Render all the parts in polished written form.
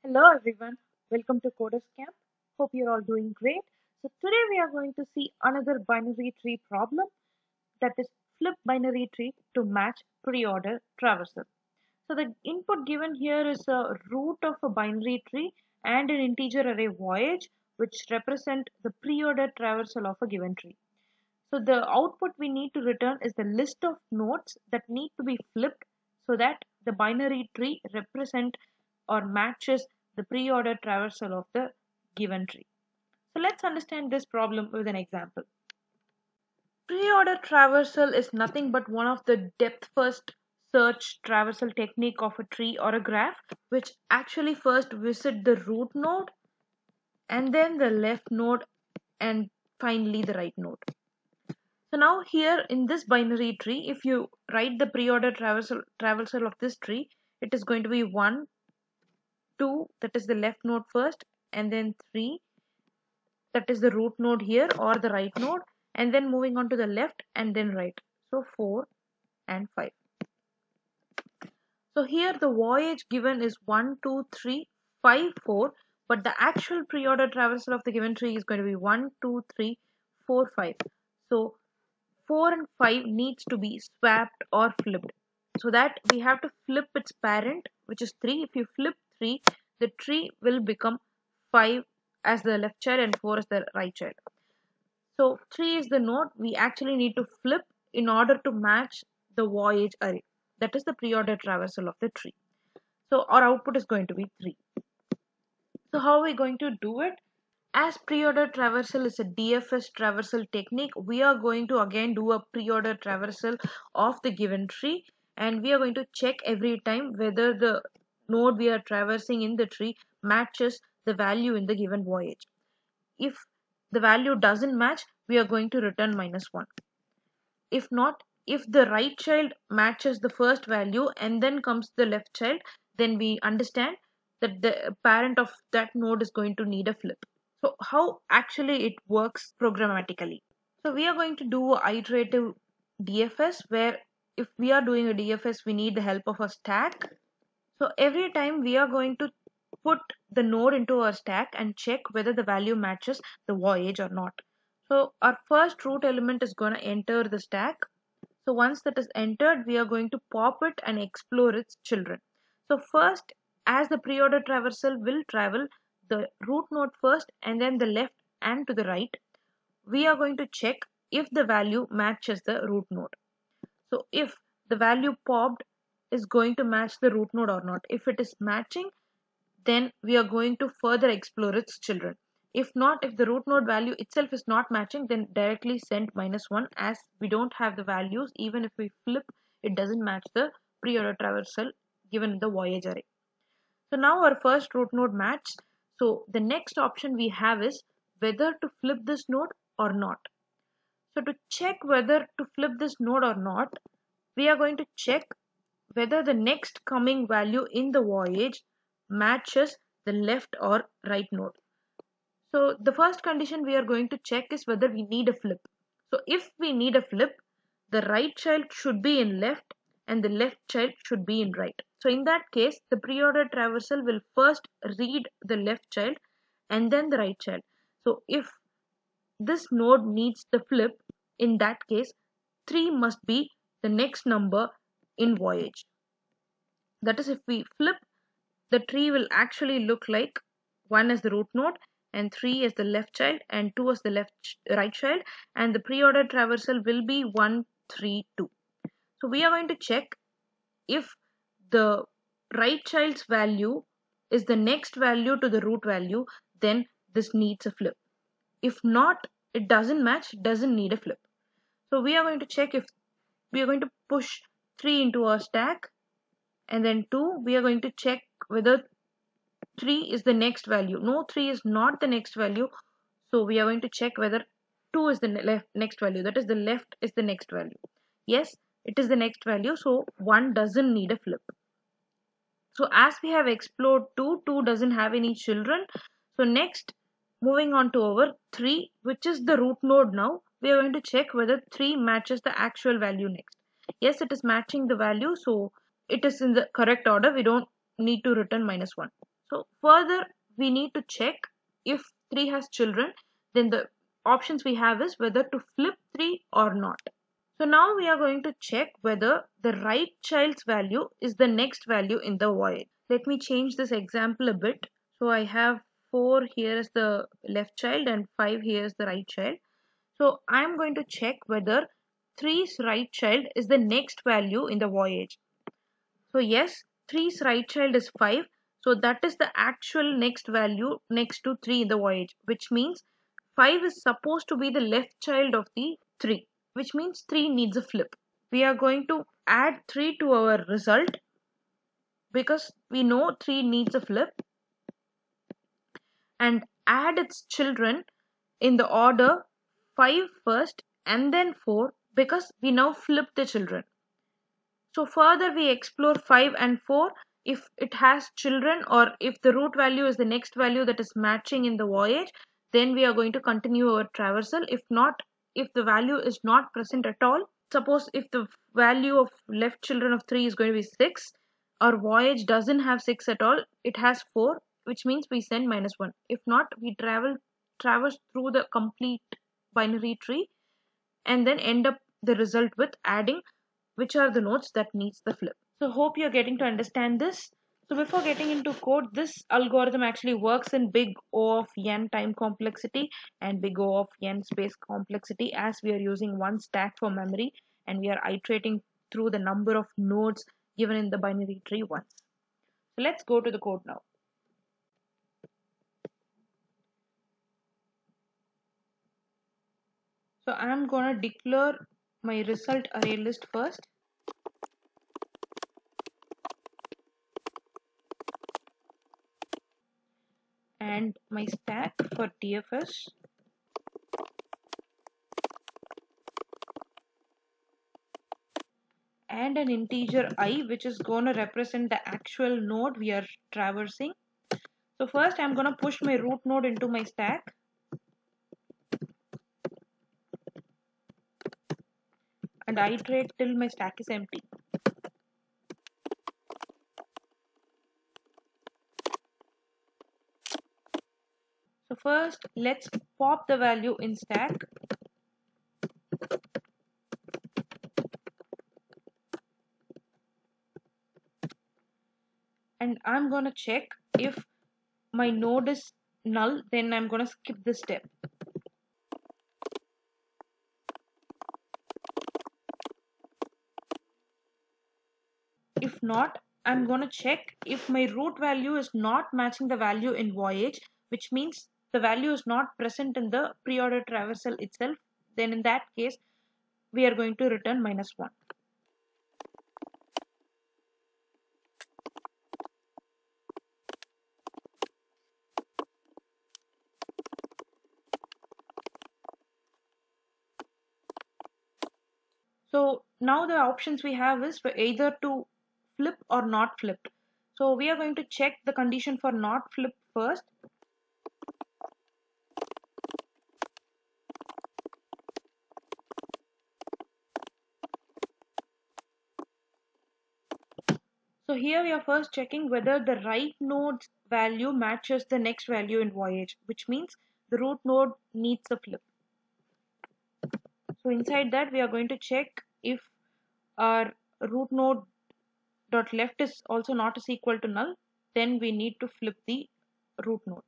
Hello everyone, welcome to Coders Camp. Hope you're all doing great. So today we are going to see another binary tree problem, that is flip binary tree to match pre-order traversal. So the input given here is a root of a binary tree and an integer array voyage which represent the pre-order traversal of a given tree. So the output we need to return is the list of nodes that need to be flipped so that the binary tree represent or matches the pre-order traversal of the given tree. So let's understand this problem with an example. Pre-order traversal is nothing but one of the depth first search traversal technique of a tree or a graph, which actually first visit the root node and then the left node and finally the right node. So now here in this binary tree, if you write the pre-order traversal of this tree, it is going to be 1, 2, that is the left node first, and then 3, that is the root node here or the right node, and then moving on to the left and then right. So 4 and 5. So here the voyage given is 1, 2, 3, 5, 4, but the actual pre-order traversal of the given tree is going to be 1, 2, 3, 4, 5. So 4 and 5 needs to be swapped or flipped. So that we have to flip its parent, which is 3. If you flip 3, the tree will become 5 as the left child and 4 as the right child. So 3 is the node we actually need to flip in order to match the voyage array. That is the pre-order traversal of the tree. So our output is going to be 3. So how are we going to do it? As pre-order traversal is a DFS traversal technique, we are going to again do a pre-order traversal of the given tree, and we are going to check every time whether the node we are traversing in the tree matches the value in the given voyage. If the value doesn't match, we are going to return -1. If not, if the right child matches the first value and then comes the left child, then we understand that the parent of that node is going to need a flip. So how actually it works programmatically? So we are going to do a iterative DFS where if we are doing a DFS, we need the help of a stack. So every time we are going to put the node into our stack and check whether the value matches the voyage or not. So our first root element is going to enter the stack. So once that is entered, we are going to pop it and explore its children. So first, as the pre-order traversal will travel the root node first and then the left and to the right, we are going to check if the value matches the root node. So if the value popped is going to match the root node or not. If it is matching, then we are going to further explore its children. If not, if the root node value itself is not matching, then directly send -1, as we don't have the values. Even if we flip, it doesn't match the pre-order traversal given in the voyage array. So now our first root node matched. So the next option we have is whether to flip this node or not. So to check whether to flip this node or not, we are going to check whether the next coming value in the voyage matches the left or right node. So the first condition we are going to check is whether we need a flip. So if we need a flip, the right child should be in left and the left child should be in right. So in that case, the pre-order traversal will first read the left child and then the right child. So if this node needs the flip, in that case 3 must be the next number in voyage. That is, if we flip, the tree will actually look like 1 as the root node and 3 as the left child and 2 as the right child, and the pre-order traversal will be 1, 3, 2. So we are going to check if the right child's value is the next value to the root value, then this needs a flip. If not, it doesn't match, doesn't need a flip. So we are going to check if we are going to push 3 into our stack, and then 2, we are going to check whether 3 is the next value. No, 3 is not the next value. So we are going to check whether 2 is the next value. That is, the left is the next value. Yes, it is the next value. So 1 doesn't need a flip. So as we have explored 2, 2 doesn't have any children. So next, moving on to our 3, which is the root node now, we are going to check whether 3 matches the actual value next. Yes, it is matching the value. So it is in the correct order. We don't need to return -1. So further we need to check if 3 has children, then the options we have is whether to flip 3 or not. So now we are going to check whether the right child's value is the next value in the void. Let me change this example a bit. So I have 4 here as the left child and 5 here as the right child. So I'm going to check whether 3's right child is the next value in the voyage. So yes, 3's right child is 5. So that is the actual next value next to 3 in the voyage, which means 5 is supposed to be the left child of the 3, which means 3 needs a flip. We are going to add 3 to our result because we know 3 needs a flip, and add its children in the order 5 first and then 4 because we now flip the children. So further we explore 5 and 4 if it has children, or if the root value is the next value that is matching in the voyage, then we are going to continue our traversal. If not, if the value is not present at all, suppose if the value of left children of 3 is going to be 6, our voyage doesn't have 6 at all, it has 4, which means we send -1. If not, we traverse through the complete binary tree and then end up the result with adding which are the nodes that needs the flip. So hope you're getting to understand this. So before getting into code, this algorithm actually works in big O of n time complexity and big O of n space complexity, as we are using one stack for memory and we are iterating through the number of nodes given in the binary tree once. So let's go to the code now. So I'm gonna declare my result array list first. And my stack for DFS. And an integer I, which is going to represent the actual node we are traversing. So first I'm going to push my root node into my stack. And iterate till my stack is empty. So first let's pop the value in stack. And I'm going to check if my node is null, then I'm going to skip this step. If not, I'm going to check if my root value is not matching the value in voyage, which means the value is not present in the pre-order traversal itself. Then in that case, we are going to return -1. So now the options we have is for either to flip or not flipped. So we are going to check the condition for not flip first. So here we are first checking whether the right node's value matches the next value in voyage, which means the root node needs a flip. So inside that we are going to check if our root node dot left is also not is equal to null, then we need to flip the root node.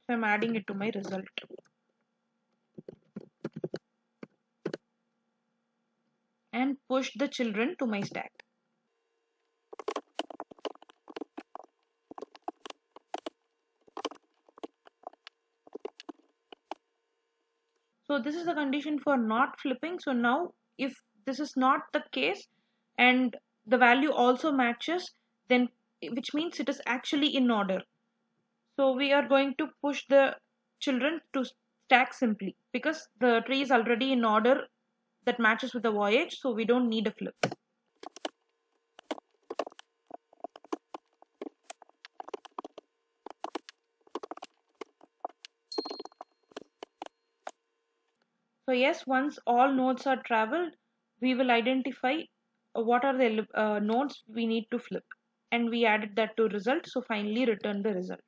So I'm adding it to my result. And push the children to my stack. So this is the condition for not flipping. So now if this is not the case and the value also matches, then which means it is actually in order. So we are going to push the children to stack simply because the tree is already in order that matches with the voyage, so we don't need a flip. So yes, once all nodes are traveled, we will identify what are the nodes we need to flip, and we added that to result. So finally return the result.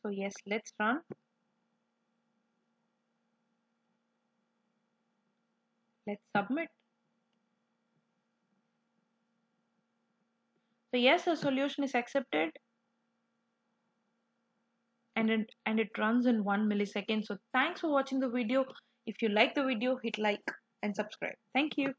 So yes, let's run. Let's submit. So yes, the solution is accepted, and it runs in 1 millisecond. So thanks for watching the video. If you like the video, hit like and subscribe. Thank you.